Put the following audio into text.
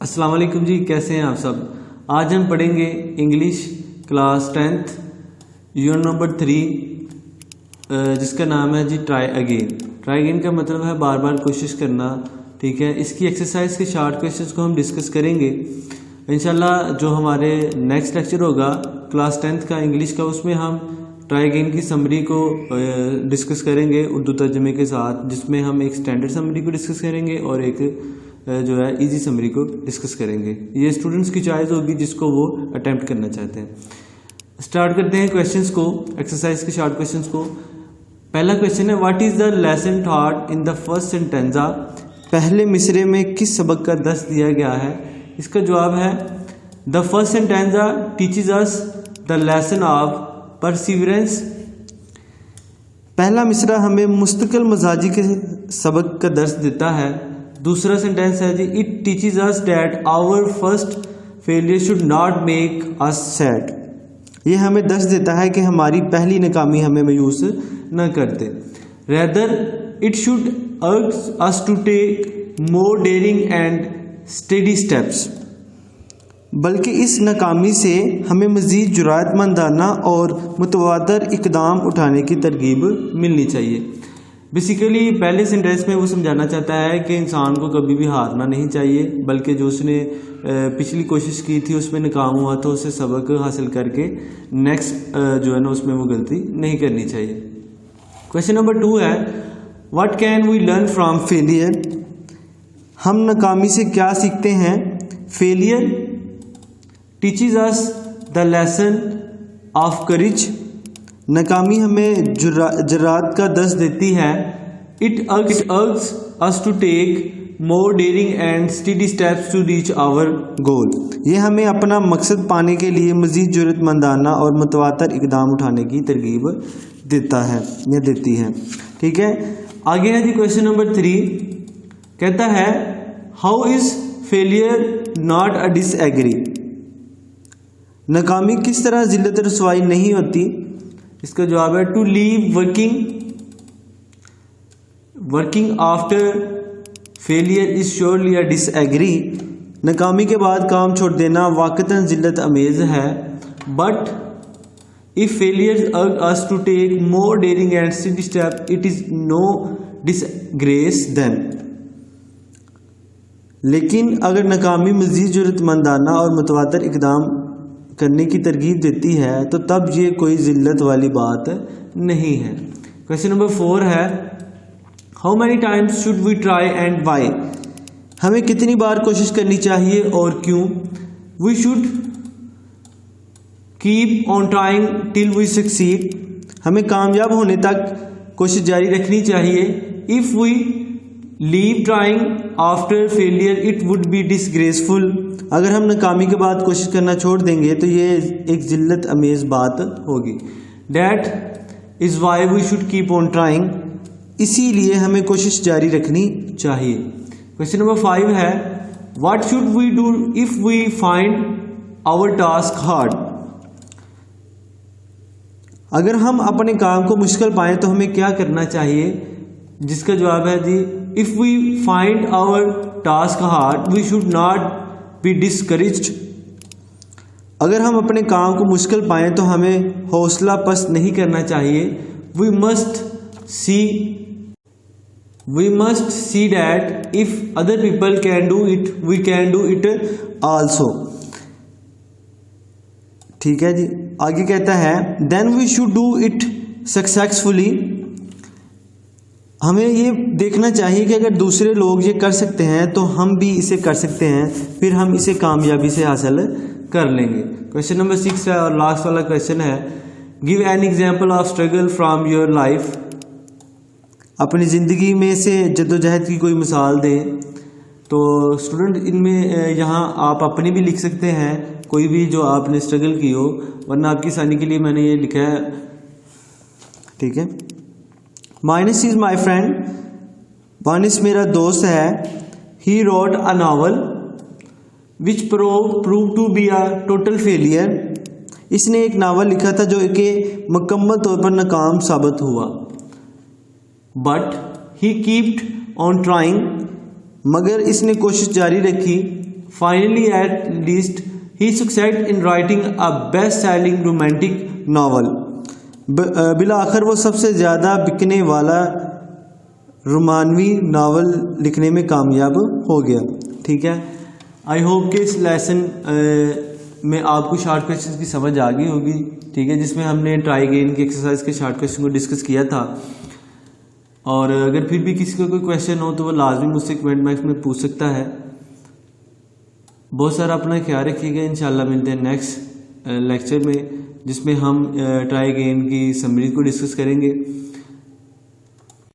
अस्सलाम वालेकुम जी, कैसे हैं आप सब। आज हम पढ़ेंगे English class 10th unit number 3 जिसका नाम है जी ट्राई अगेन। ट्राई अगेन का मतलब है बार बार कोशिश करना। ठीक है, इसकी एक्सरसाइज के शॉर्ट क्वेश्चंस को हम डिस्कस करेंगे इंशाल्लाह। जो हमारे नेक्स्ट लेक्चर होगा क्लास 10th का इंग्लिश का, उसमें हम ट्राई अगेन की समरी को डिस्कस करेंगे उर्दू तर्जमे के साथ, जिसमें हम एक स्टैंडर्ड समरी को डिस्कस करेंगे और एक जो है इजी समरी को डिस्कस करेंगे। ये स्टूडेंट्स की चॉइस होगी जिसको वो अटेम्प्ट करना चाहते हैं। स्टार्ट करते हैं क्वेश्चंस को, एक्सरसाइज के शॉर्ट क्वेश्चंस को। पहला क्वेश्चन है, what is the lesson taught in the first sentence. पहले मिसरे में किस सबक का दर्स दिया गया है। इसका जवाब है the first sentence teaches us the lesson of perseverance. पहला मिसरा हमें मुस्तकिल मजाजी के सबक का दर्स देता है। दूसरा सेंटेंस है जी, it teaches us that our first failure should not make us sad. ये हमें दर्स देता है कि हमारी पहली नाकामी हमें मायूस न करते। Rather it should urge us to take more daring and steady steps. बल्कि इस नाकामी से हमें मज़ीद जुराअतमंदाना और मुतवातर इक़दाम उठाने की तरगीब मिलनी चाहिए। बेसिकली पहले सेंटेंस में वो समझाना चाहता है कि इंसान को कभी भी हारना नहीं चाहिए, बल्कि जो उसने पिछली कोशिश की थी उसमें नाकाम हुआ तो उसे सबक हासिल करके नेक्स्ट जो है ना उसमें वो गलती नहीं करनी चाहिए। क्वेश्चन नंबर 2 है, what can we learn from failure. हम नाकामी से क्या सीखते हैं। Failure teaches us the lesson of courage. नाकामी हमें जरात का दर्स देती है। It urges us to take more daring and study steps to reach our goal. ये हमें अपना मकसद पाने के लिए मज़ीद जुर्रतमंदाना और मुतवातर इक़दाम उठाने की तरगीब देता है या देती है। ठीक है, आगे है जी क्वेश्चन नंबर 3। कहता है, how is failure not a disagree. नाकामी किस तरह जिल्लत रसवाई नहीं होती। इसका जवाब है, to leave working after failure is surely a disagree. नाकामी के बाद काम छोड़ देना वाक़तन जिल्लत अमेज है। But if failure urge us to take more daring and study step it is no disgrace then. लेकिन अगर नाकामी मज़ीद जुर्रतमंदाना और मुतवातर इक़दाम करने की तरगीब देती है तो तब ये कोई जिल्लत वाली बात नहीं है। क्वेश्चन नंबर 4 है, how many times should we try and why. हमें कितनी बार कोशिश करनी चाहिए और क्यों। We should keep on trying till we succeed. हमें कामयाब होने तक कोशिश जारी रखनी चाहिए। If we leave trying after failure it would be disgraceful. अगर हम नाकामी के बाद कोशिश करना छोड़ देंगे तो ये एक जिल्लत अमेज बात होगी। That is why we should keep on trying. इसीलिए हमें कोशिश जारी रखनी चाहिए। क्वेश्चन नंबर 5 है, what should we do if we find our task hard. अगर हम अपने काम को मुश्किल पाएं तो हमें क्या करना चाहिए। जिसका जवाब है जी, if we find our task hard we should not be discouraged. अगर हम अपने काम को मुश्किल पाएं तो हमें हौसला पस्त नहीं करना चाहिए। We must see that if other people can do it we can do it also. ठीक है जी, आगे कहता है, then we should do it successfully. हमें ये देखना चाहिए कि अगर दूसरे लोग ये कर सकते हैं तो हम भी इसे कर सकते हैं, फिर हम इसे कामयाबी से हासिल कर लेंगे। क्वेश्चन नंबर 6 है और लास्ट वाला क्वेश्चन है, give an example of struggle from your life. अपनी ज़िंदगी में से जद्दोजहद की कोई मिसाल दें। तो स्टूडेंट इनमें यहाँ आप अपनी भी लिख सकते हैं, कोई भी जो आपने स्ट्रगल की हो, वरना आपकी आसानी के लिए मैंने ये लिखा है। ठीक है, minus is my friend. Minus मेरा दोस्त है। He wrote a novel which prove to be a total failure. इसने एक नावल लिखा था जो कि मुकम्मल तौर पर नाकाम साबित हुआ। But he keeped on trying. मगर इसने कोशिश जारी रखी। Finally at least he succeed in writing a best selling romantic novel. बिला आखिर वो सबसे ज़्यादा बिकने वाला रोमानवी नावल लिखने में कामयाब हो गया। ठीक है, आई होप कि इस लेसन में आपको शॉर्ट क्वेश्चन की समझ आ गई होगी। ठीक है, जिसमें हमने ट्राई अगेन की एक्सरसाइज के शॉर्ट क्वेश्चन को डिस्कस किया था। और अगर फिर भी किसी का कोई क्वेश्चन हो तो वो लाजमी मुझसे कमेंट बॉक्स में पूछ सकता है। बहुत सारा अपना ख्याल रखिएगा। इंशाल्लाह मिलते हैं नेक्स्ट लेक्चर में, जिसमें हम ट्राई अगेन की समरी को डिस्कस करेंगे।